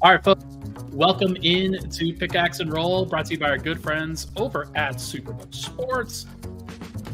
All right, folks, welcome in to Pickaxe and Roll, brought to you by our good friends over at Superbook Sports.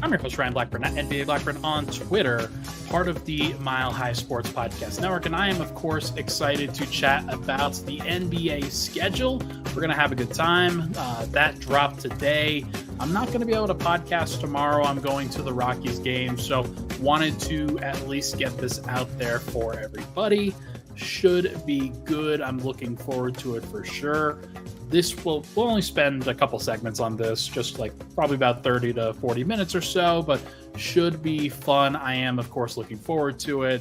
I'm your host, Ryan Blackburn, at NBA Blackburn on Twitter, part of the Mile High Sports Podcast Network. And I am, of course, excited to chat about the NBA schedule. We're going to have a good time. That dropped today. I'm not going to be able to podcast tomorrow. I'm going to the Rockies game, so wanted to at least get this out there for everybody. Should be good. I'm looking forward to it for sure. We'll only spend a couple segments on this, just like probably about 30 to 40 minutes or so, but should be fun. I am, of course, looking forward to it.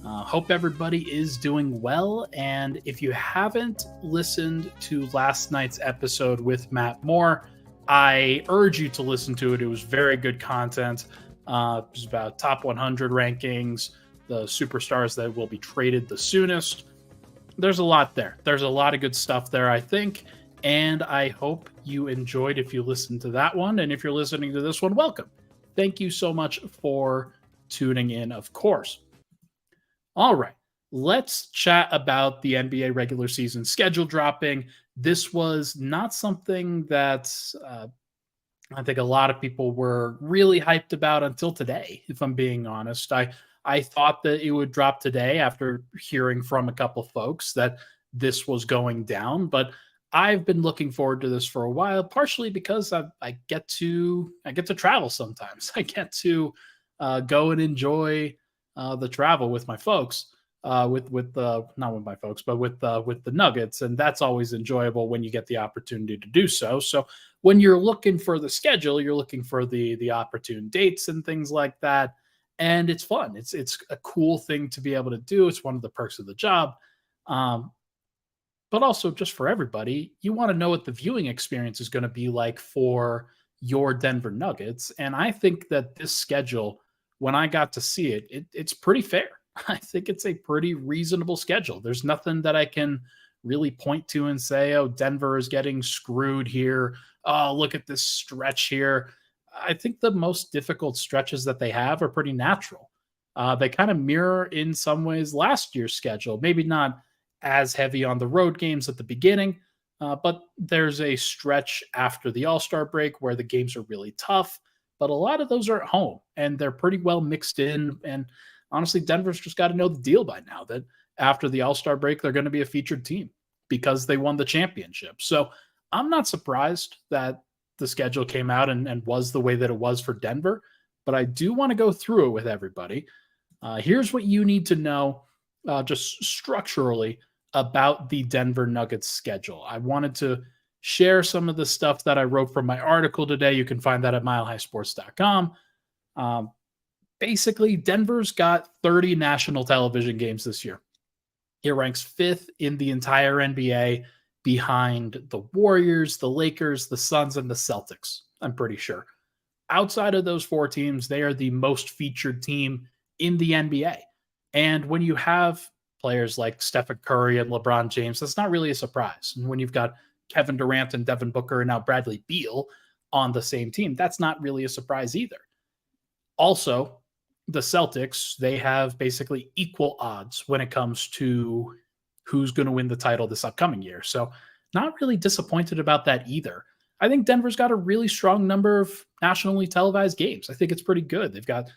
Hope everybody is doing well. And if you haven't listened to last night's episode with Matt Moore, I urge you to listen to it. It was very good content. It was about top 100 rankings, the superstars that will be traded the soonest. There's a lot there. There's a lot of good stuff there, I think. And I hope you enjoyed if you listened to that one. And if you're listening to this one, welcome. Thank you so much for tuning in, of course. All right, let's chat about the NBA regular season schedule dropping. This was not something that I think a lot of people were really hyped about until today, if I'm being honest. I thought that it would drop today after hearing from a couple folks that this was going down, but I've been looking forward to this for a while, partially because I get to travel sometimes. I get to go and enjoy the travel with my folks, not with my folks, but with the Nuggets, and that's always enjoyable when you get the opportunity to do so. So when you're looking for the schedule, you're looking for the opportune dates and things like that, and it's fun. It's a cool thing to be able to do. It's one of the perks of the job. But also just for everybody, you want to know what the viewing experience is going to be like for your Denver Nuggets. And I think that this schedule, when I got to see it, it's pretty fair. I think it's a pretty reasonable schedule. There's nothing that I can really point to and say, oh, Denver is getting screwed here. Oh, look at this stretch here. I think the most difficult stretches that they have are pretty natural. They kind of mirror in some ways last year's schedule, maybe not as heavy on the road games at the beginning, but there's a stretch after the All-Star break where the games are really tough, but a lot of those are at home, and they're pretty well mixed in, and honestly, Denver's just got to know the deal by now that after the All-Star break, they're going to be a featured team because they won the championship. So I'm not surprised that the schedule came out and was the way that it was for Denver, but I do want to go through it with everybody. Here's what you need to know just structurally about the Denver Nuggets schedule. I wanted to share some of the stuff that I wrote from my article today. You can find that at milehighsports.com. Basically, Denver's got 30 national television games this year. It ranks 5th in the entire NBA behind the Warriors, the Lakers, the Suns, and the Celtics, I'm pretty sure. Outside of those 4 teams, they are the most featured team in the NBA. And when you have players like Stephen Curry and LeBron James, that's not really a surprise. And when you've got Kevin Durant and Devin Booker and now Bradley Beal on the same team, that's not really a surprise either. Also, the Celtics, they have basically equal odds when it comes to who's going to win the title this upcoming year. So not really disappointed about that either. I think Denver's got a really strong number of nationally televised games. I think it's pretty good. They've got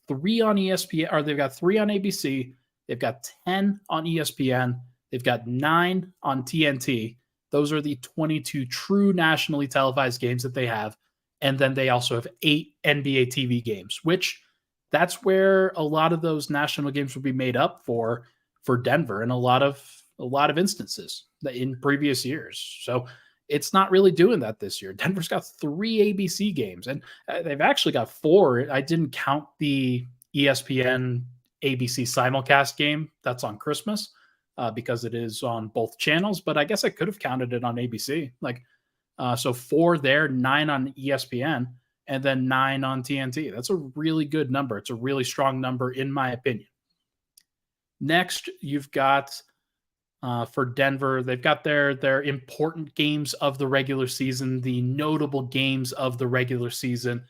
3 on ESPN, or they've got 3 on ABC. They've got 10 on ESPN. They've got 9 on TNT. Those are the 22 true nationally televised games that they have. And then they also have 8 NBA TV games, which that's where a lot of those national games will be made up for Denver in a lot of instances in previous years. So it's not really doing that this year. Denver's got 3 ABC games, and they've actually got 4. I didn't count the ESPN ABC simulcast game that's on Christmas because it is on both channels, but I guess I could have counted it on ABC. So 4 there, 9 on ESPN, and then 9 on TNT. That's a really good number. It's a really strong number, in my opinion. Next, you've got for Denver, they've got their important games of the regular season, the notable games of the regular season.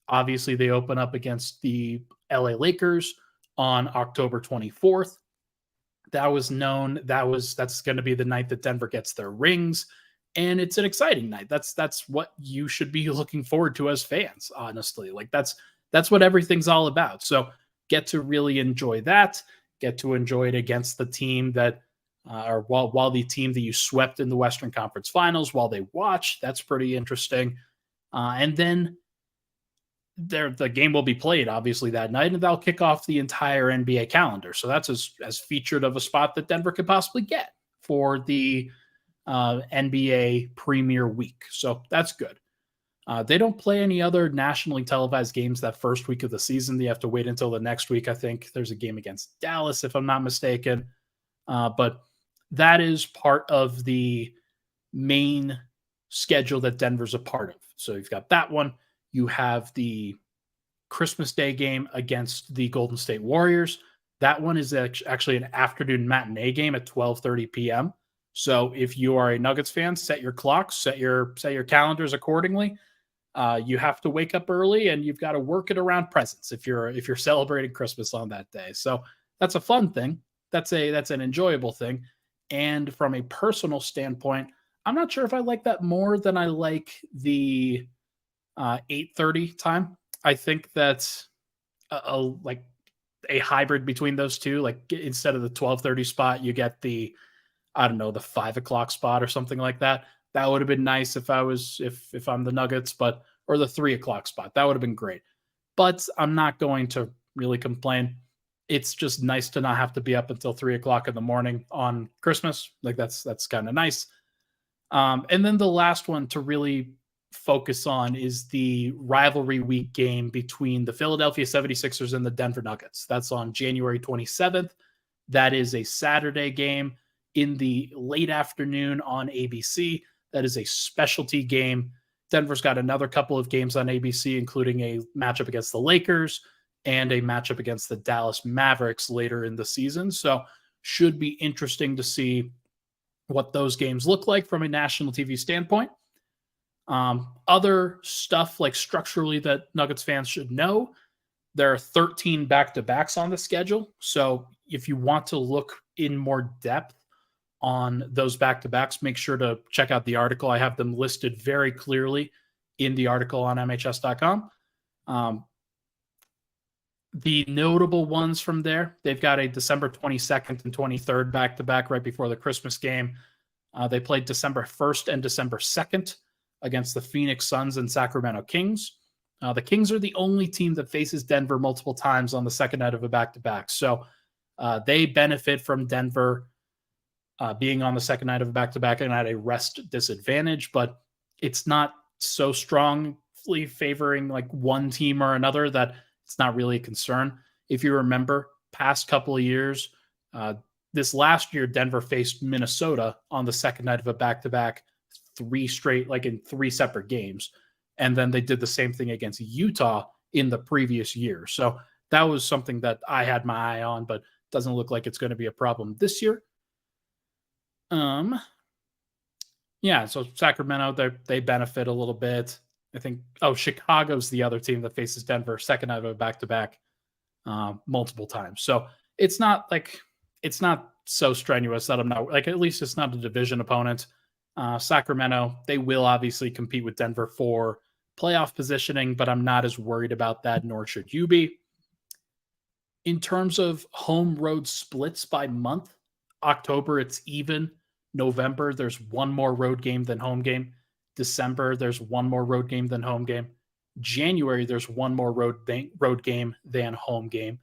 Obviously, they open up against the LA Lakers on October 24th. That was known. That's going to be the night that Denver gets their rings, and it's an exciting night. That's what you should be looking forward to as fans, honestly. Like that's what everything's all about. So get to really enjoy that. Get to enjoy it against the team that, or while the team that you swept in the Western Conference Finals while they watch. That's pretty interesting. And then the game will be played obviously that night, and that'll kick off the entire NBA calendar. So that's as featured of a spot that Denver could possibly get for the NBA Premier Week. So that's good. They don't play any other nationally televised games that first week of the season. They have to wait until the next week. I think there's a game against Dallas, if I'm not mistaken. But that is part of the main schedule that Denver's a part of. So you've got that one. You have the Christmas Day game against the Golden State Warriors. That one is actually an afternoon matinee game at 12:30 p.m. So if you are a Nuggets fan, set your clocks, set your calendars accordingly. You have to wake up early, and you've got to work it around presents if you're celebrating Christmas on that day. So that's a fun thing. That's an enjoyable thing. And from a personal standpoint, I'm not sure if I like that more than I like the 8:30 time. I think that's like a hybrid between those two. Like instead of the 12:30 spot, you get the, I don't know, the 5 o'clock spot or something like that. That would have been nice if I'm the Nuggets, or the 3 o'clock spot. That would have been great. But I'm not going to really complain. It's just nice to not have to be up until 3 o'clock in the morning on Christmas. Like that's kind of nice. And then the last one to really focus on is the rivalry week game between the Philadelphia 76ers and the Denver Nuggets. That's on January 27th. That is a Saturday game in the late afternoon on ABC. That is a specialty game. Denver's got another couple of games on ABC, including a matchup against the Lakers and a matchup against the Dallas Mavericks later in the season. So should be interesting to see what those games look like from a national TV standpoint. Other stuff like structurally that Nuggets fans should know, there are 13 back-to-backs on the schedule. So if you want to look in more depth on those back-to-backs, make sure to check out the article. I have them listed very clearly in the article on MHS.com. The notable ones from there, they've got a December 22nd and 23rd back-to-back right before the Christmas game. They played December 1st and December 2nd against the Phoenix Suns and Sacramento Kings. The Kings are the only team that faces Denver multiple times on the second night of a back-to-back. So they benefit from Denver being on the second night of a back-to-back and at a rest disadvantage, but it's not so strongly favoring like one team or another that it's not really a concern. If you remember, past couple of years, this last year, Denver faced Minnesota on the second night of a back-to-back, 3 straight, like in 3 separate games. And then they did the same thing against Utah in the previous year. So that was something that I had my eye on, but doesn't look like it's going to be a problem this year. Yeah, so Sacramento, they benefit a little bit. I think, Chicago's the other team that faces Denver second night of a back-to-back multiple times. So it's not so strenuous that I'm not, like, at least it's not a division opponent. Sacramento, they will obviously compete with Denver for playoff positioning, but I'm not as worried about that, nor should you be. In terms of home road splits by month, October, it's even. November, there's one more road game than home game. December, there's one more road game than home game. January, there's one more road game than home game.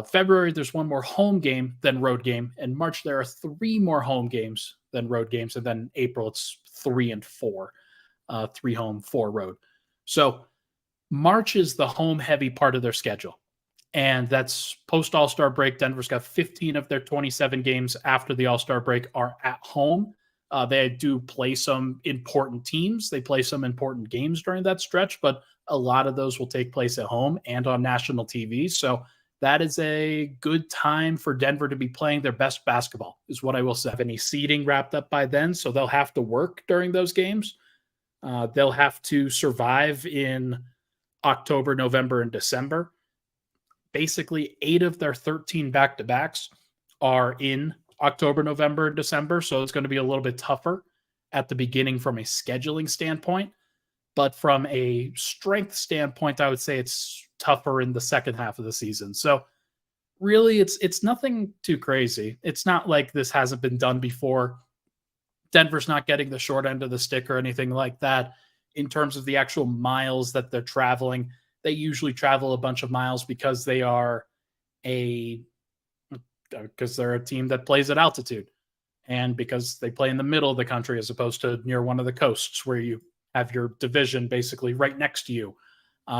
February, there's one more home game than road game. And March, there are 3 more home games than road games. And then April, it's 3 and 4. 3 home, 4 road. So March is the home heavy part of their schedule. And that's post All-Star break. Denver's got 15 of their 27 games after the All-Star break are at home. They do play some important teams. They play some important games during that stretch, but a lot of those will take place at home and on national TV. So that is a good time for Denver to be playing their best basketball, is what I will say. Have any seeding wrapped up by then, so they'll have to work during those games. They'll have to survive in October, November, and December. Basically, 8 of their 13 back-to-backs are in October, November, and December, so it's going to be a little bit tougher at the beginning from a scheduling standpoint. But from a strength standpoint, I would say it's tougher in the second half of the season. So really, it's nothing too crazy. It's not like this hasn't been done before. Denver's not getting the short end of the stick or anything like that in terms of the actual miles that they're traveling. They usually travel a bunch of miles because they're a team that plays at altitude and because they play in the middle of the country as opposed to near one of the coasts where you have your division basically right next to you.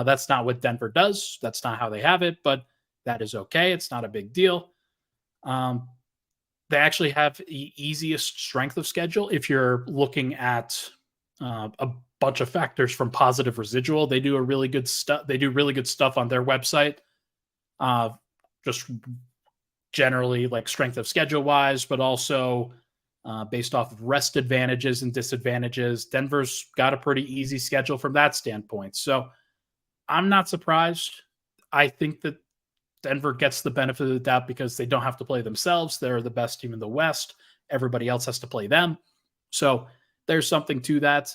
That's not what Denver does. That's not how they have it, but that is okay. It's not a big deal. They actually have the easiest strength of schedule if you're looking at a bunch of factors from positive residual. They do really good stuff. They do really good stuff on their website. Just generally like strength of schedule wise, but also based off of rest advantages and disadvantages. Denver's got a pretty easy schedule from that standpoint. So I'm not surprised. I think that Denver gets the benefit of the doubt because they don't have to play themselves. They're the best team in the West. Everybody else has to play them. So there's something to that.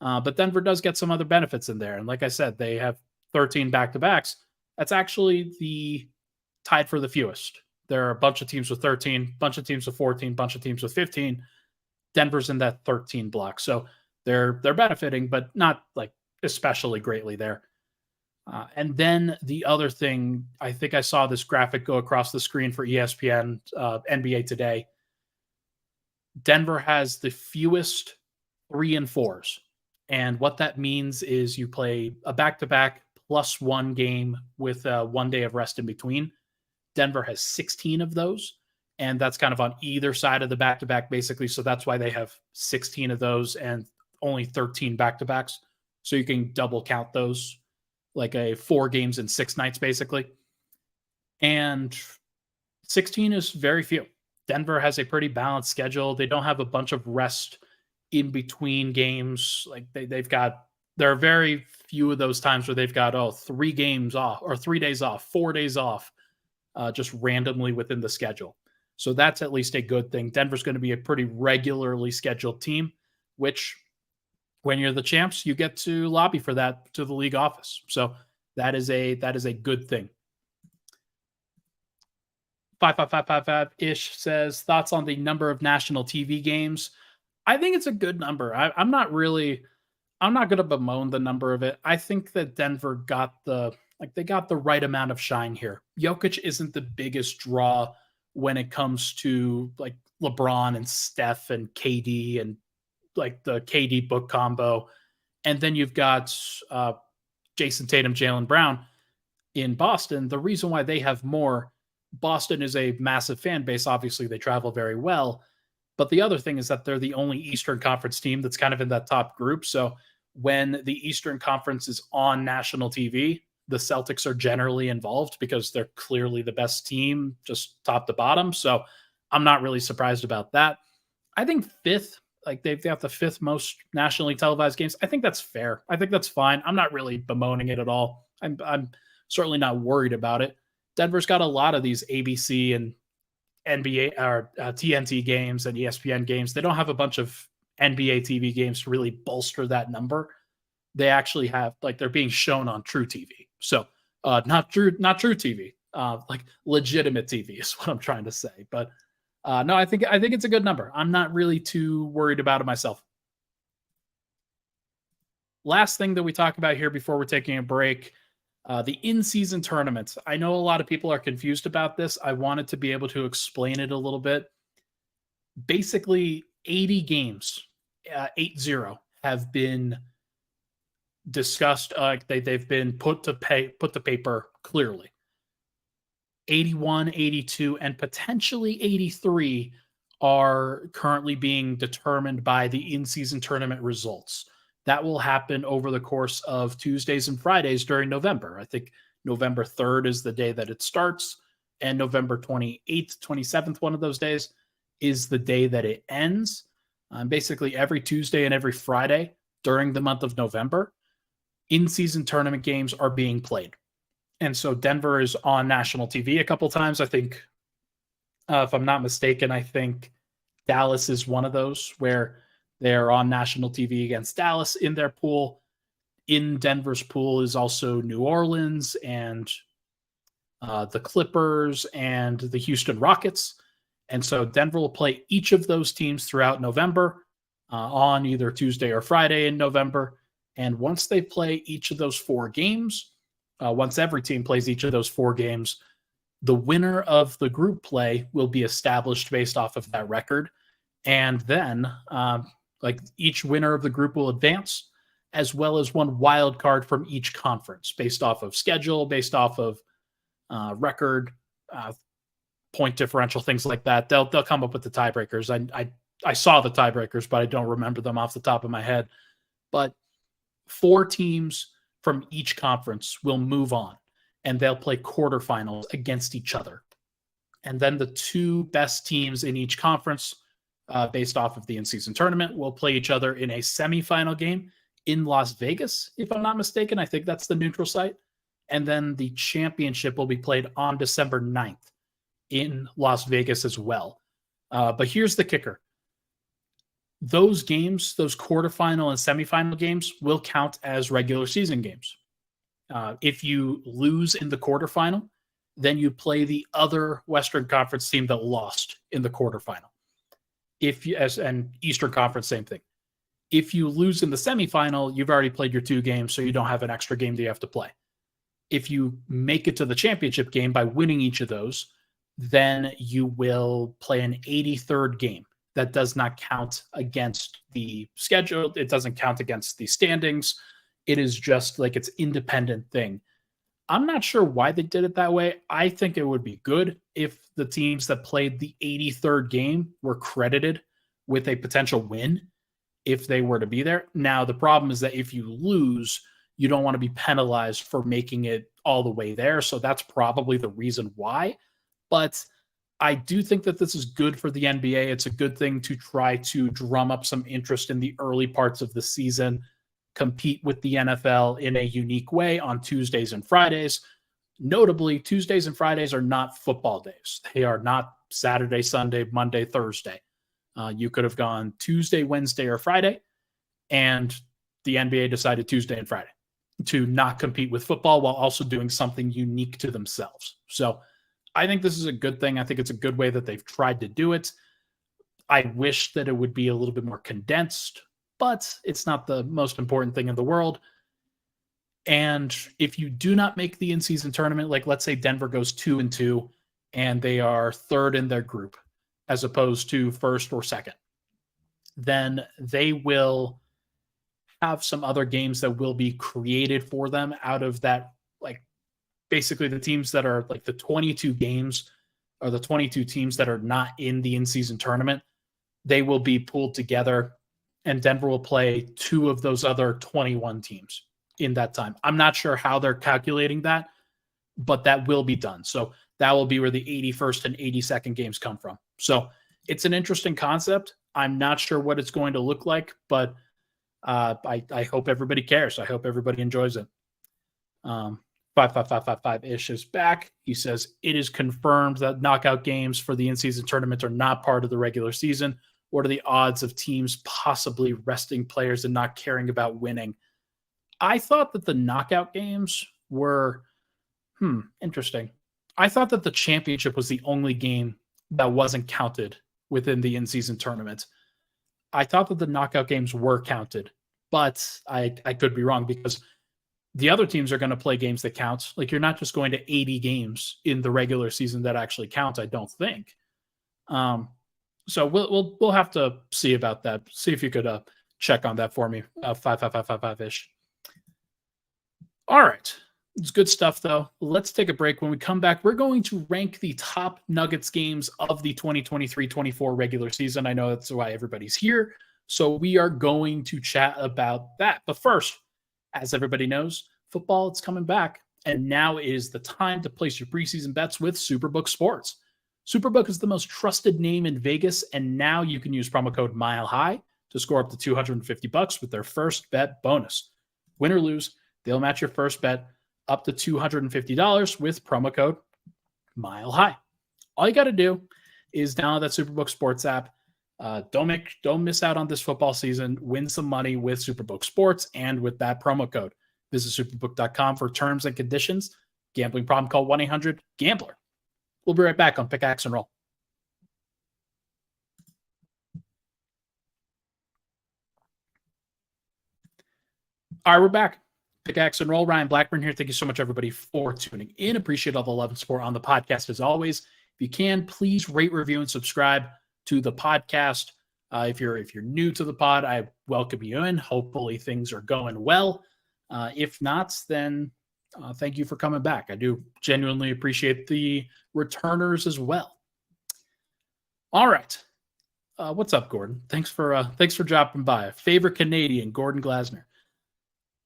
But Denver does get some other benefits in there. And like I said, they have 13 back-to-backs. That's actually the tied for the fewest. There are a bunch of teams with 13, bunch of teams with 14, bunch of teams with 15. Denver's in that 13 block. So they're benefiting, but not like especially greatly there. And then the other thing, I think I saw this graphic go across the screen for ESPN, NBA Today. Denver has the fewest 3 and 4s. And what that means is you play a back-to-back plus one game with 1 day of rest in between. Denver has 16 of those. And that's kind of on either side of the back-to-back, basically. So that's why they have 16 of those and only 13 back-to-backs. So you can double count those, like a 4 games in 6 nights, basically. And 16 is very few. Denver has a pretty balanced schedule. They don't have a bunch of rest in between games. Like there are very few of those times where they've got, 3 games off or 3 days off, 4 days off, just randomly within the schedule. So that's at least a good thing. Denver's going to be a pretty regularly scheduled team, which when you're the champs, you get to lobby for that to the league office. So that is a good thing. 55555-ish says, thoughts on the number of national TV games? I think it's a good number. I'm not going to bemoan the number of it. I think that Denver got the right amount of shine here. Jokic isn't the biggest draw when it comes to like LeBron and Steph and KD and like the KD book combo. And then you've got Jason Tatum, Jaylen Brown in Boston. The reason why they have more, Boston is a massive fan base. Obviously, they travel very well. But the other thing is that they're the only Eastern Conference team that's kind of in that top group. So when the Eastern Conference is on national TV, the Celtics are generally involved because they're clearly the best team, just top to bottom. So I'm not really surprised about that. I think 5th, like they've got the 5th most nationally televised games. I think that's fair. I think that's fine. I'm not really bemoaning it at all. I'm certainly not worried about it. Denver's got a lot of these ABC and NBA or TNT games and ESPN games. They don't have a bunch of NBA TV games to really bolster that number. They actually have, like, they're being shown on True TV. So not true TV, like legitimate TV is what I'm trying to say. But no, I think it's a good number. I'm not really too worried about it myself. Last thing that we talk about here before we're taking a break, the in-season tournaments. I know a lot of people are confused about this. I wanted to be able to explain it a little bit. Basically, 80 games, 80, have been discussed. They've been put to paper clearly. 81, 82, and potentially 83 are currently being determined by the in-season tournament results. That will happen over the course of Tuesdays and Fridays during November. I think November 3rd is the day that it starts, and November 28th, 27th, one of those days, is the day that it ends. Basically, every Tuesday and every Friday during the month of November, in-season tournament games are being played. And so Denver is on national TV a couple times. I think If I'm not mistaken, I think Dallas is one of those where they're on national TV against Dallas in their pool. In Denver's pool is also New Orleans and the Clippers and the Houston Rockets. And so Denver will play each of those teams throughout November on either Tuesday or Friday in November. And once they play each of those 4 games, once every team plays each of those 4 games, the winner of the group play will be established based off of that record. And then like each winner of the group will advance, as well as one wild card from each conference based off of schedule, based off of record, point differential, things like that. They'll come up with the tiebreakers. I saw the tiebreakers, but I don't remember them off the top of my head. But 4 teams from each conference will move on, and they'll play quarterfinals against each other. And then the 2 best teams in each conference, based off of the in-season tournament, will play each other in a semifinal game in Las Vegas, if I'm not mistaken. I think that's the neutral site. And then the championship will be played on December 9th in Las Vegas as well. But here's the kicker. Those games, those quarterfinal and semifinal games, will count as regular season games. If you lose in the quarterfinal, then you play the other Western Conference team that lost in the quarterfinal. And Eastern Conference, same thing. If you lose in the semifinal, you've already played your 2 games, so you don't have an extra game that you have to play. If you make it to the championship game by winning each of those, then you will play an 83rd game. That does not count against the schedule. It doesn't count against the standings. It is just like its independent thing. I'm not sure why they did it that way. I think it would be good if the teams that played the 83rd game were credited with a potential win if they were to be there. Now, the problem is that if you lose, you don't want to be penalized for making it all the way there. So that's probably the reason why. But I do think that this is good for the NBA. It's a good thing to try to drum up some interest in the early parts of the season, compete with the NFL in a unique way on Tuesdays and Fridays. Notably, Tuesdays and Fridays are not football days. They are not Saturday, Sunday, Monday, Thursday. You could have gone Tuesday, Wednesday, or Friday, and the NBA decided Tuesday and Friday to not compete with football while also doing something unique to themselves. So I think this is a good thing. I think it's a good way that they've tried to do it. I wish that it would be a little bit more condensed, but it's not the most important thing in the world. And if you do not make the in-season tournament, like let's say Denver goes 2-2 and they are 3rd in their group as opposed to 1st or 2nd, then they will have some other games that will be created for them out of that. Like basically the teams that are like the 22 games or the 22 teams that are not in the in-season tournament, they will be pulled together and Denver will play 2 of those other 21 teams in that time. I'm not sure how they're calculating that, but that will be done. So that will be where the 81st and 82nd games come from. So it's an interesting concept. I'm not sure what it's going to look like, but I hope everybody cares. I hope everybody enjoys it. 55555-ish is back. He says, it is confirmed that knockout games for the in-season tournament are not part of the regular season. What are the odds of teams possibly resting players and not caring about winning? I thought that the knockout games were interesting. I thought that the championship was the only game that wasn't counted within the in-season tournament. I thought that the knockout games were counted, but I could be wrong because the other teams are going to play games that count. Like you're not just going to 80 games in the regular season that actually count, I don't think. So we'll have to see about that. See if you could check on that for me. 55555-ish. All right. It's good stuff, though. Let's take a break. When we come back, we're going to rank the top Nuggets games of the 2023-24 regular season. I know that's why everybody's here. So we are going to chat about that. But first, as everybody knows, football, it's coming back. And now is the time to place your preseason bets with Superbook Sports. Superbook is the most trusted name in Vegas, and now you can use promo code MILEHIGH to score up to $250 with their first bet bonus. Win or lose, they'll match your first bet up to $250 with promo code MILEHIGH. All you got to do is download that Superbook Sports app. Don't miss out on this football season. Win some money with Superbook Sports and with that promo code. Visit superbook.com for terms and conditions. Gambling problem, call 1-800-GAMBLER. We'll be right back on Pickaxe and Roll. All right, we're back. Pickaxe and Roll. Ryan Blackburn here. Thank you so much, everybody, for tuning in. Appreciate all the love and support on the podcast as always. If you can, please rate, review, and subscribe to the podcast. If you're new to the pod, I welcome you in. Hopefully things are going well. If not, then thank you for coming back. I do genuinely appreciate the returners as well. All right. What's up, Gordon? Thanks for dropping by. Favorite Canadian, Gordon Glasner.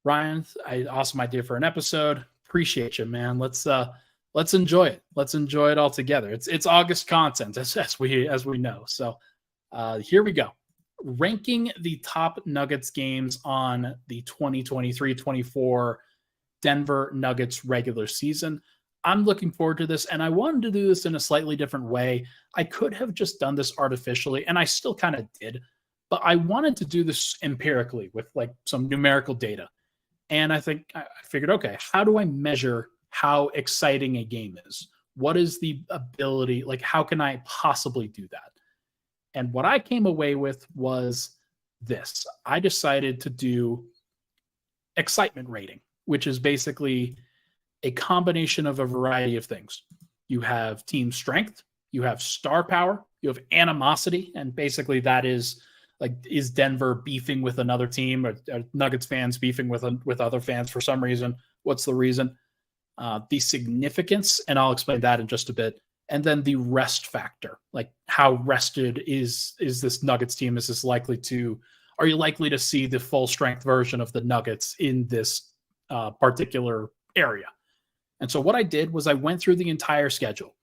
Ryan, awesome idea for an episode. Appreciate you, man. Let's enjoy it. Let's enjoy it all together. It's August content, as we know. So here we go. Ranking the top Nuggets games on the 2023-24 Denver Nuggets regular season. I'm looking forward to this, and I wanted to do this in a slightly different way. I could have just done this artificially, and I still kind of did, but I wanted to do this empirically with like some numerical data. And I figured, okay, how do I measure how exciting a game is? What is the ability? Like, how can I possibly do that? And what I came away with was this. I decided to do excitement rating, which is basically a combination of a variety of things. You have team strength, you have star power, you have animosity, and basically that is like, is Denver beefing with another team, or Nuggets fans beefing with other fans for some reason? What's the reason? The significance, and I'll explain that in just a bit. And then the rest factor, like how rested is this Nuggets team? Are you likely to see the full strength version of the Nuggets in this particular area? And so what I did was I went through the entire schedule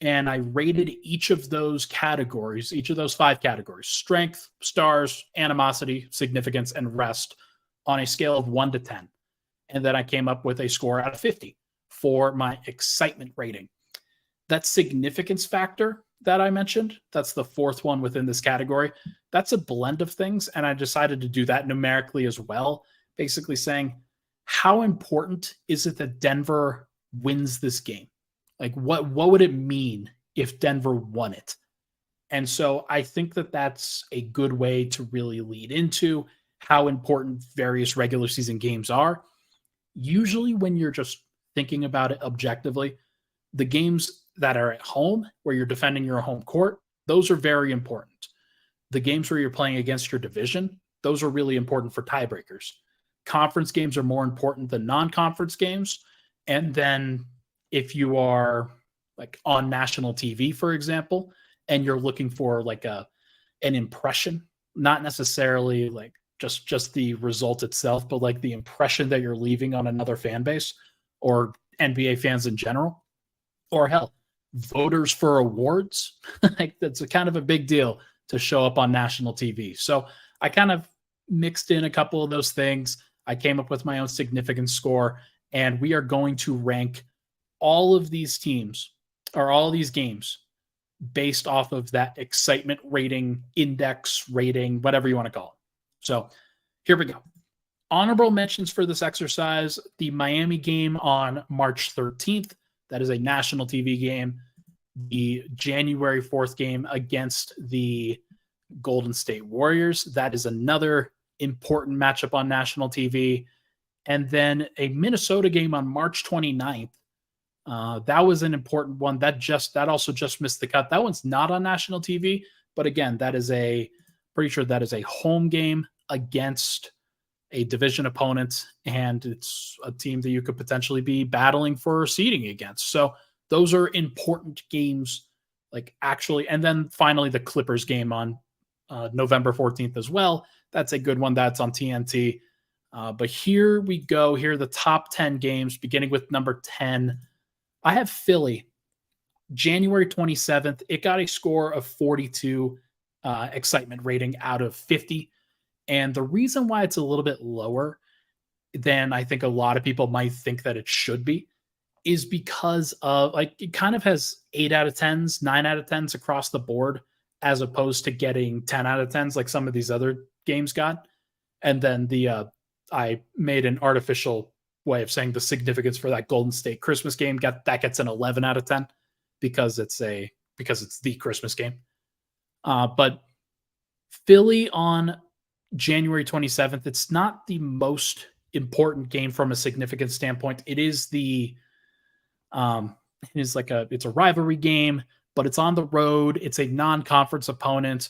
and I rated each of those categories, each of those 5 categories: strength, stars, animosity, significance, and rest, on a scale of 1 to 10. And then I came up with a score out of 50 for my excitement rating. That significance factor that I mentioned, that's the 4th one within this category. That's a blend of things, and I decided to do that numerically as well, basically saying, how important is it that Denver wins this game? Like, what would it mean if Denver won it? And so I think that that's a good way to really lead into how important various regular season games are. Usually when you're just thinking about it objectively, the games that are at home, where you're defending your home court, those are very important. The games where you're playing against your division, those are really important for tiebreakers. Conference games are more important than non-conference games. And then if you are like on national TV, for example, and you're looking for like an impression, not necessarily like just the result itself, but like the impression that you're leaving on another fan base or NBA fans in general, or hell, voters for awards, like that's a kind of a big deal to show up on national TV. So I kind of mixed in a couple of those things. I came up with my own significance score, and we are going to rank all of these teams or all these games based off of that excitement rating, index rating, whatever you want to call it. So here we go. Honorable mentions for this exercise: the Miami game on March 13th. That is a national TV game. The January 4th game against the Golden State Warriors. That is another important matchup on national TV. And then a Minnesota game on March 29th. That was an important one. That also just missed the cut. That one's not on national TV, but again, pretty sure that is a home game against a division opponent, and it's a team that you could potentially be battling for seeding against. So those are important games, like actually. And then finally, the Clippers game on November 14th as well. That's a good one. That's on TNT. But here we go. Here are the top 10 games, beginning with number 10. I have Philly, January 27th. It got a score of 42 excitement rating out of 50. And the reason why it's a little bit lower than I think a lot of people might think that it should be is because of like it kind of has 8 out of 10s, 9 out of 10s across the board, as opposed to getting 10 out of 10s like some of these other games got. And then I made an artificial way of saying the significance for that Golden State Christmas game gets an 11 out of 10 because it's the Christmas game. But Philly on January 27th, it's not the most important game from a significant standpoint. It is it's a rivalry game, but it's on the road. It's a non-conference opponent.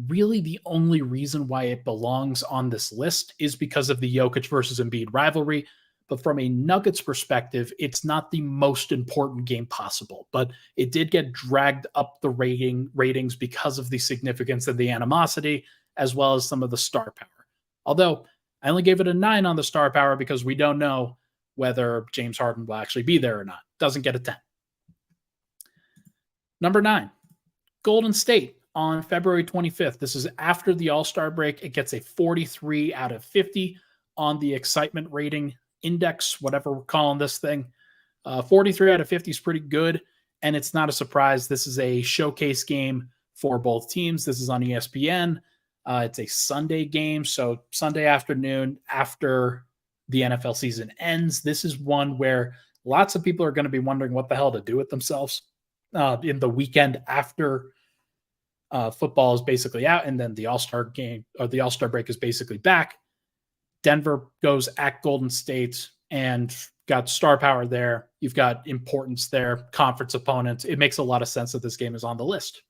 Really, the only reason why it belongs on this list is because of the Jokic versus Embiid rivalry. But from a Nuggets perspective, it's not the most important game possible. But it did get dragged up the ratings because of the significance and the animosity, as well as some of the star power. Although I only gave it a 9 on the star power because we don't know whether James Harden will actually be there or not. Doesn't get a 10. Number 9, Golden State on February 25th. This is after the All-Star break. It gets a 43 out of 50 on the excitement rating index, whatever we're calling this thing. 43 out of 50 is pretty good, and it's not a surprise. This is a showcase game for both teams. This is on ESPN. It's a Sunday game, so Sunday afternoon after the NFL season ends. This is one where lots of people are going to be wondering what the hell to do with themselves in the weekend after football is basically out, and then the All-Star game or the All-Star break is basically back. Denver goes at Golden State and got star power there. You've got importance there, conference opponents. It makes a lot of sense that this game is on the list.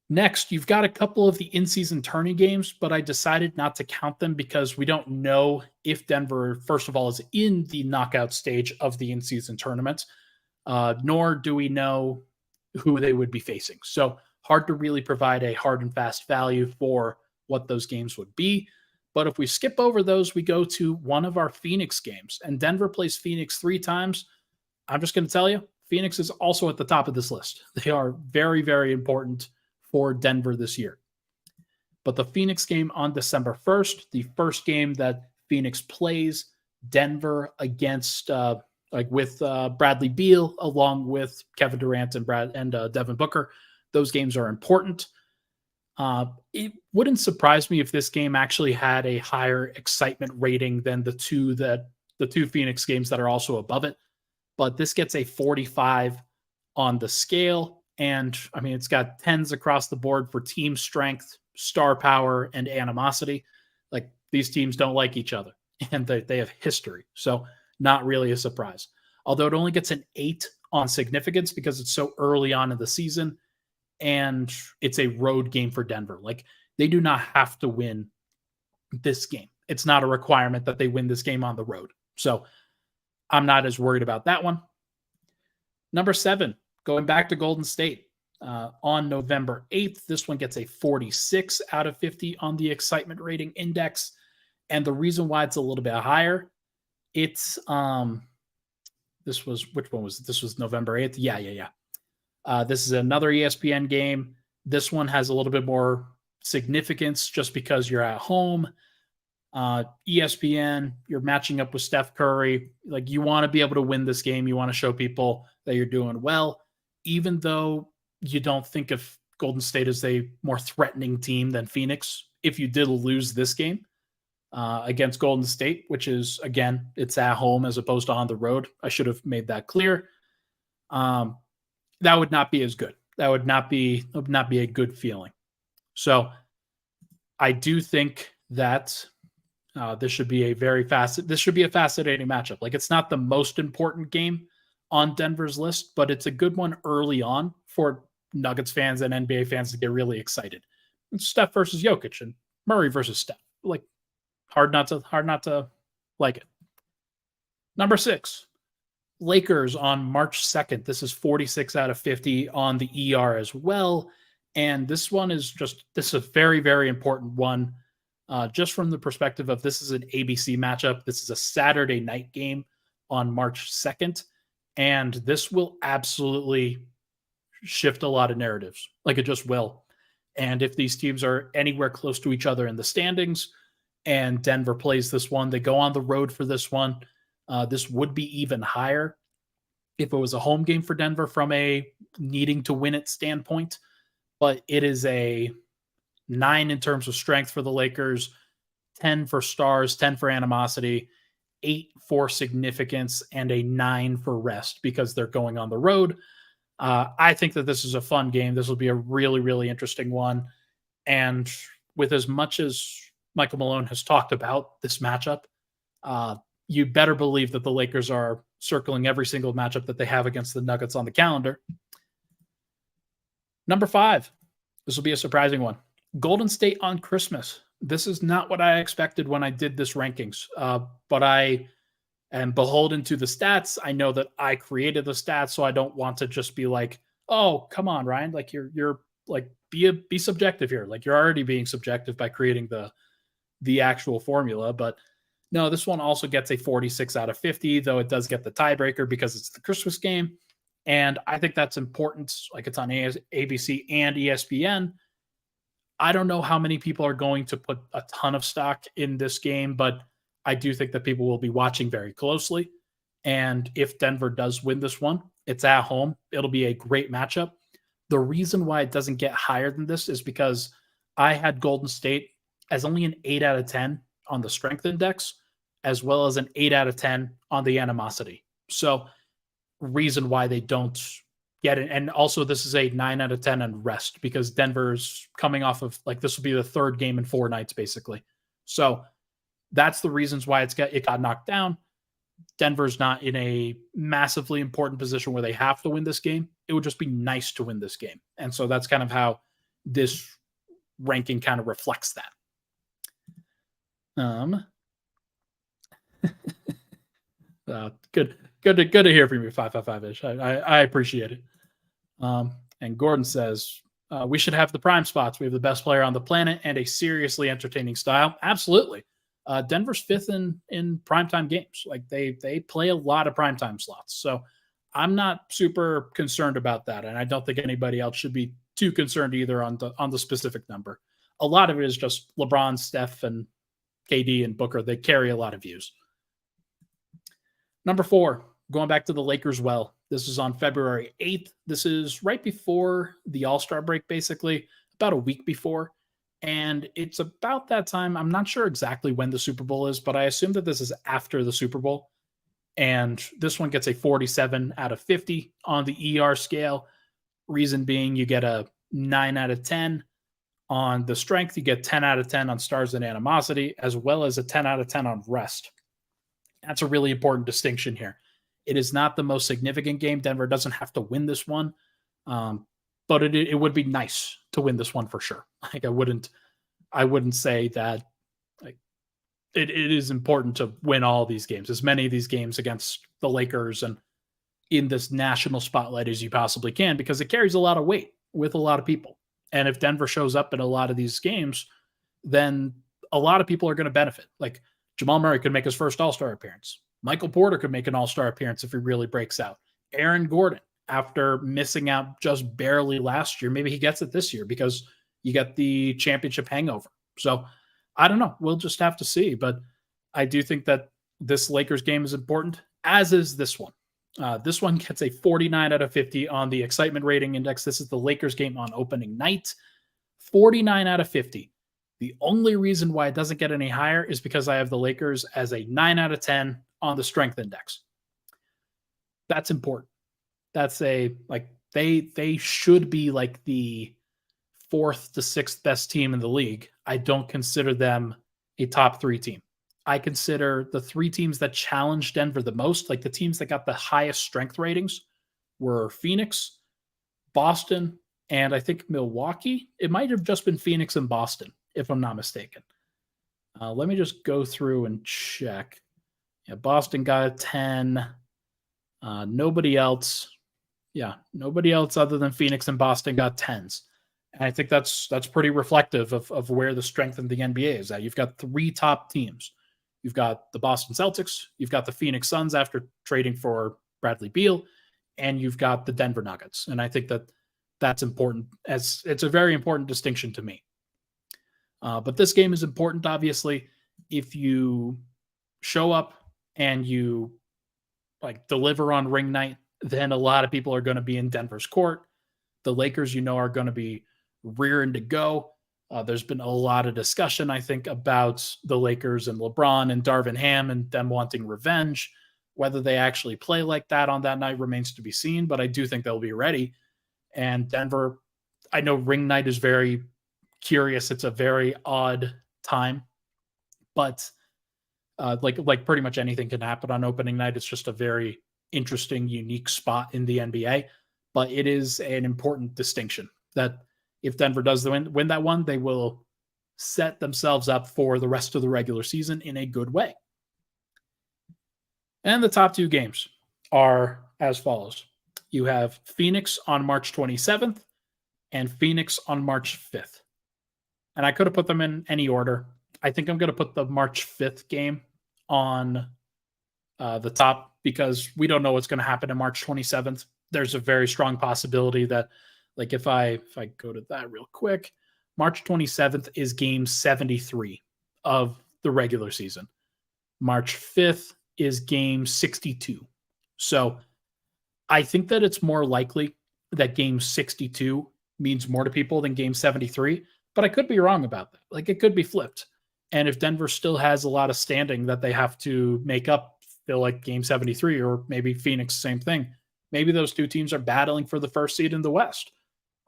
Next, you've got a couple of the in-season tourney games, but I decided not to count them because we don't know if Denver, first of all, is in the knockout stage of the in-season tournament, nor do we know who they would be facing. So hard to really provide a hard and fast value for what those games would be. But if we skip over those, we go to one of our Phoenix games, and Denver plays Phoenix 3 times. I'm just going to tell you, Phoenix is also at the top of this list. They are very, very important for Denver this year. But the Phoenix game on December 1st, the first game that Phoenix plays, Denver against with Bradley Beal along with Kevin Durant and Devin Booker. Those games are important. It wouldn't surprise me if this game actually had a higher excitement rating than the two Phoenix games that are also above it. But this gets a 45 on the scale. And I mean, it's got 10s across the board for team strength, star power, and animosity. Like, these teams don't like each other and they have history. So not really a surprise. Although it only gets an 8 on significance because it's so early on in the season and it's a road game for Denver. Like, they do not have to win this game. It's not a requirement that they win this game on the road. So I'm not as worried about that one. Number 7, going back to Golden State on November 8th. This one gets a 46 out of 50 on the excitement rating index. And the reason why it's a little bit higher, it's this was November 8th. Yeah. This is another ESPN game. This one has a little bit more significance just because you're at home. ESPN, you're matching up with Steph Curry. Like, you want to be able to win this game. You want to show people that you're doing well, even though you don't think of Golden State as a more threatening team than Phoenix. If you did lose this game against Golden State, which is, again, it's at home as opposed to on the road. I should have made that clear. That would not be as good. That would not be a good feeling. So I do think that this should be a fascinating matchup. Like, it's not the most important game on Denver's list, but it's a good one early on for Nuggets fans and NBA fans to get really excited. It's Steph versus Jokic and Murray versus Steph. Like, hard not to like it. Number 6, Lakers on March 2nd. This is 46 out of 50 on the ER as well. And this one is a very, very important one. Just from the perspective of, this is an ABC matchup. This is a Saturday night game on March 2nd. And this will absolutely shift a lot of narratives. Like, it just will. And if these teams are anywhere close to each other in the standings and Denver plays this one, they go on the road for this one. This would be even higher if it was a home game for Denver from a needing to win it standpoint, but it is a 9 in terms of strength for the Lakers, 10 for stars, 10 for animosity, 8 for significance, and a 9 for rest because they're going on the road. I think that this is a fun game. This will be a really, really interesting one. And with as much as Michael Malone has talked about this matchup, you better believe that the Lakers are circling every single matchup that they have against the Nuggets on the calendar. Number 5. This will be a surprising one. Golden State on Christmas. This is not what I expected when I did this rankings, but I am beholden to the stats. I know that I created the stats, so I don't want to just be like, "Oh, come on, Ryan! Like you're like be subjective here. Like you're already being subjective by creating the actual formula." But no, this one also gets a 46 out of 50, though it does get the tiebreaker because it's the Christmas game, and I think that's important. Like it's on ABC and ESPN. I don't know how many people are going to put a ton of stock in this game, but I do think that people will be watching very closely. And if Denver does win this one, it's at home. It'll be a great matchup. The reason why it doesn't get higher than this is because I had Golden State as only an 8 out of 10 on the strength index, as well as an 8 out of 10 on the animosity. So, reason why they don't get it. And also, this is a 9 out of 10 on rest because Denver's coming off of like this will be the third game in 4 nights, basically. So, that's the reasons why it got knocked down. Denver's not in a massively important position where they have to win this game. It would just be nice to win this game. And so that's kind of how this ranking kind of reflects that. Good to hear from you, 555-ish. I appreciate it. And Gordon says, we should have the prime spots. We have the best player on the planet and a seriously entertaining style. Absolutely. Denver's 5th in primetime games. Like they play a lot of primetime slots. So I'm not super concerned about that. And I don't think anybody else should be too concerned either on the specific number. A lot of it is just LeBron, Steph, and KD and Booker. They carry a lot of views. Number 4, going back to the Lakers. Well, this is on February 8th. This is right before the All-Star break, basically, about a week before. And it's about that time. I'm not sure exactly when the Super Bowl is, but I assume that this is after the Super Bowl. And this one gets a 47 out of 50 on the ER scale. Reason being, you get a 9 out of 10 on the strength. You get 10 out of 10 on stars and animosity, as well as a 10 out of 10 on rest. That's a really important distinction here. It is not the most significant game. Denver doesn't have to win this one. But it would be nice to win this one for sure. Like I wouldn't say that like it is important to win all these games, as many of these games against the Lakers and in this national spotlight as you possibly can, because it carries a lot of weight with a lot of people. And if Denver shows up in a lot of these games, then a lot of people are going to benefit. Like Jamal Murray could make his first All-Star appearance. Michael Porter could make an All-Star appearance if he really breaks out. Aaron Gordon, after missing out just barely last year, maybe he gets it this year because you get the championship hangover. So I don't know. We'll just have to see. But I do think that this Lakers game is important, as is this one. This one gets a 49 out of 50 on the excitement rating index. This is the Lakers game on opening night. 49 out of 50. The only reason why it doesn't get any higher is because I have the Lakers as a 9 out of 10 on the strength index. That's important. That's they should be like the 4th to 6th best team in the league. I don't consider them a top 3 team. I consider the 3 teams that challenged Denver the most, like the teams that got the highest strength ratings, were Phoenix, Boston, and I think Milwaukee. It might have just been Phoenix and Boston, if I'm not mistaken. Let me just go through and check. Yeah, Boston got a 10. Nobody else. Yeah, nobody else other than Phoenix and Boston got 10s. And I think that's pretty reflective of where the strength of the NBA is at. You've got 3 top teams. You've got the Boston Celtics, you've got the Phoenix Suns after trading for Bradley Beal, and you've got the Denver Nuggets. And I think that that's important, as it's a very important distinction to me. But this game is important, obviously. If you show up and you like deliver on ring night, then a lot of people are going to be in Denver's court. The Lakers, are going to be rearing to go. There's been a lot of discussion, I think, about the Lakers and LeBron and Darvin Ham and them wanting revenge. Whether they actually play like that on that night remains to be seen, but I do think they'll be ready. And Denver, I know ring night is very curious. It's a very odd time, but like pretty much anything can happen on opening night. It's just a very interesting, unique spot in the NBA. But it is an important distinction that if Denver does win that one, they will set themselves up for the rest of the regular season in a good way. And the top two games are as follows. You have Phoenix on March 27th and Phoenix on March 5th. And I could have put them in any order. I think I'm going to put the March 5th game on the top because we don't know what's going to happen on March 27th. There's a very strong possibility that, like, if I go to that real quick, March 27th is game 73 of the regular season. March 5th is game 62. So I think that it's more likely that game 62 means more to people than game 73, but I could be wrong about that. Like, it could be flipped. And if Denver still has a lot of standing that they have to make up, feel like game 73, or maybe Phoenix, same thing. Maybe those two teams are battling for the first seed in the West.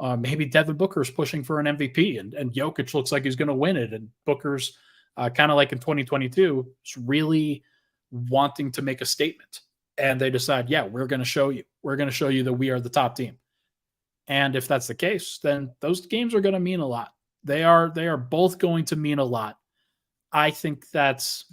Maybe Devin Booker's pushing for an MVP and Jokic looks like he's going to win it. And Booker's kind of like in 2022, is really wanting to make a statement. And they decide, yeah, we're going to show you. We're going to show you that we are the top team. And if that's the case, then those games are going to mean a lot. They are both going to mean a lot. I think that's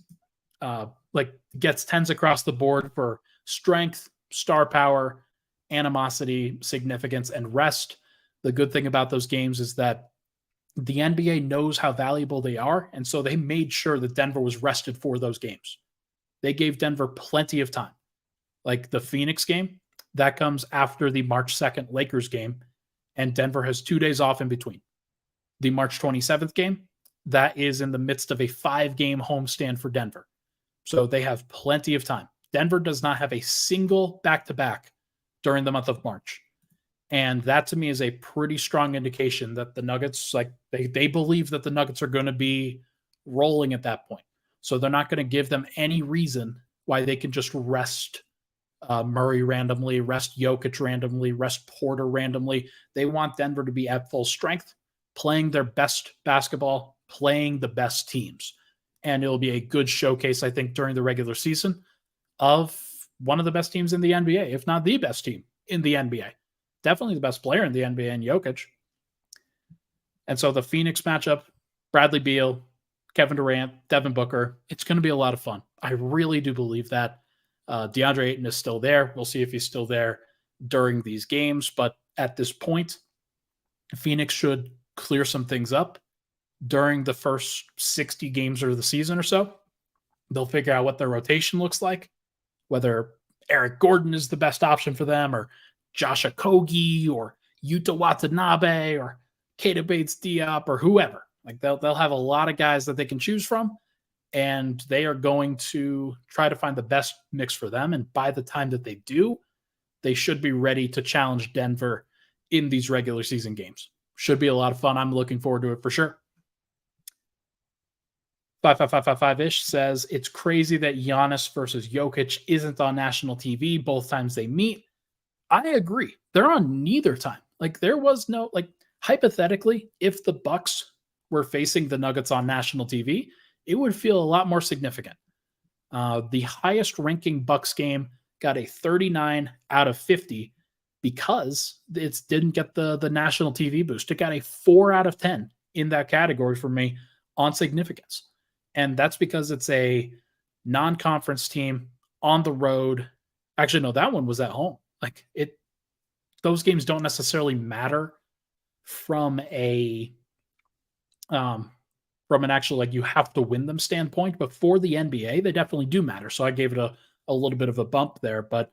gets tens across the board for strength, star power, animosity, significance, and rest. The good thing about those games is that the NBA knows how valuable they are, and so they made sure that Denver was rested for those games. They gave Denver plenty of time. Like the Phoenix game, that comes after the March 2nd Lakers game, and Denver has 2 days off in between. The March 27th game, that is in the midst of a 5-game homestand for Denver. So they have plenty of time. Denver does not have a single back-to-back during the month of March. And that to me is a pretty strong indication that the Nuggets, like they believe that the Nuggets are going to be rolling at that point. So they're not going to give them any reason why they can just rest Murray randomly, rest Jokic randomly, rest Porter randomly. They want Denver to be at full strength, playing their best basketball, playing the best teams. And it'll be a good showcase, I think, during the regular season of one of the best teams in the NBA, if not the best team in the NBA. Definitely the best player in the NBA in Jokic. And so the Phoenix matchup, Bradley Beal, Kevin Durant, Devin Booker, it's going to be a lot of fun. I really do believe that. DeAndre Ayton is still there. We'll see if he's still there during these games. But at this point, Phoenix should clear some things up during the first 60 games of the season or so. They'll figure out what their rotation looks like, whether Eric Gordon is the best option for them, or Josh Okogie, or Yuta Watanabe, or Keita Bates-Diop, or whoever. Like they'll have a lot of guys that they can choose from, and they are going to try to find the best mix for them. And by the time that they do, they should be ready to challenge Denver in these regular season games. Should be a lot of fun. I'm looking forward to it for sure. 55555-ish says, it's crazy that Giannis versus Jokic isn't on national TV both times they meet. I agree. They're on neither time. Like there was no, like hypothetically, if the Bucks were facing the Nuggets on national TV, it would feel a lot more significant. The highest ranking Bucks game got a 39 out of 50 because it didn't get the national TV boost. It got a 4 out of 10 in that category for me on significance. And that's because it's a non-conference team on the road. Actually, no, that one was at home. Like those games don't necessarily matter from an actual, like, you have to win them standpoint, but for the NBA, they definitely do matter. So I gave it a little bit of a bump there, but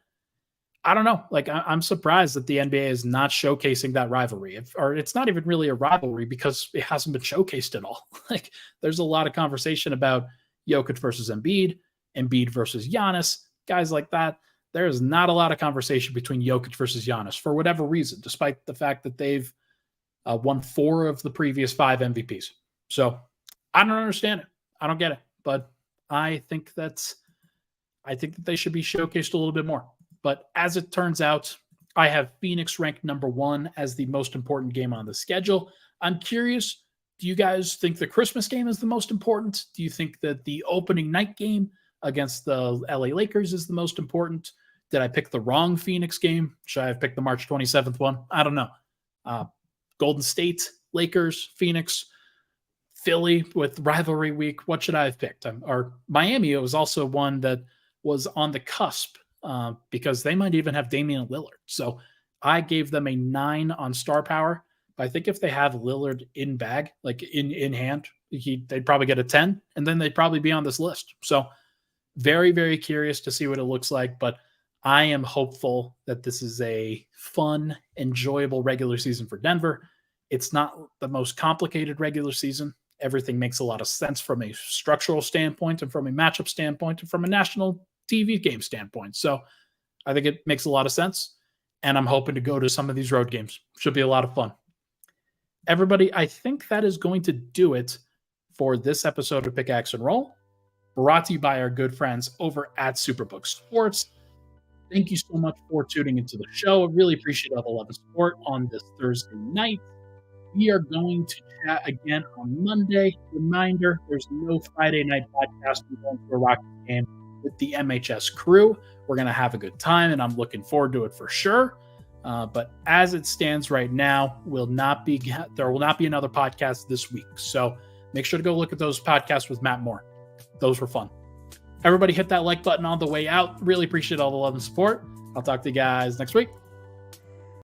I don't know. Like, I'm surprised that the NBA is not showcasing that rivalry, or it's not even really a rivalry because it hasn't been showcased at all. Like, there's a lot of conversation about Jokic versus Embiid, Embiid versus Giannis, guys like that. there is not a lot of conversation between Jokic versus Giannis for whatever reason, despite the fact that they've won 4 of the previous 5 MVPs. So I don't understand it. I don't get it. But I think that they should be showcased a little bit more. But as it turns out, I have Phoenix ranked number 1 as the most important game on the schedule. I'm curious, do you guys think the Christmas game is the most important? Do you think that the opening night game against the LA Lakers is the most important? Did I pick the wrong Phoenix game? Should I have picked the March 27th one? I don't know. Golden State, Lakers, Phoenix, Philly with rivalry week. What should I have picked? Or Miami, it was also one that was on the cusp because they might even have Damian Lillard. So I gave them a 9 on star power. But I think if they have Lillard in bag, like in hand, they'd probably get a 10, and then they'd probably be on this list. So very, very curious to see what it looks like. But I am hopeful that this is a fun, enjoyable regular season for Denver. It's not the most complicated regular season. Everything makes a lot of sense from a structural standpoint and from a matchup standpoint and from a national TV game standpoint. So I think it makes a lot of sense. And I'm hoping to go to some of these road games. Should be a lot of fun. Everybody, I think that is going to do it for this episode of Pickaxe and Roll, brought to you by our good friends over at Superbook Sports. Thank you so much for tuning into the show. I really appreciate all the love and support on this Thursday night. We are going to chat again on Monday. Reminder, there's no Friday night podcast. We're going to a Rockets game with the MHS crew. We're going to have a good time, and I'm looking forward to it for sure. But as it stands right now, there will not be another podcast this week. So make sure to go look at those podcasts with Matt Moore. Those were fun. Everybody hit that like button on the way out. Really appreciate all the love and support. I'll talk to you guys next week.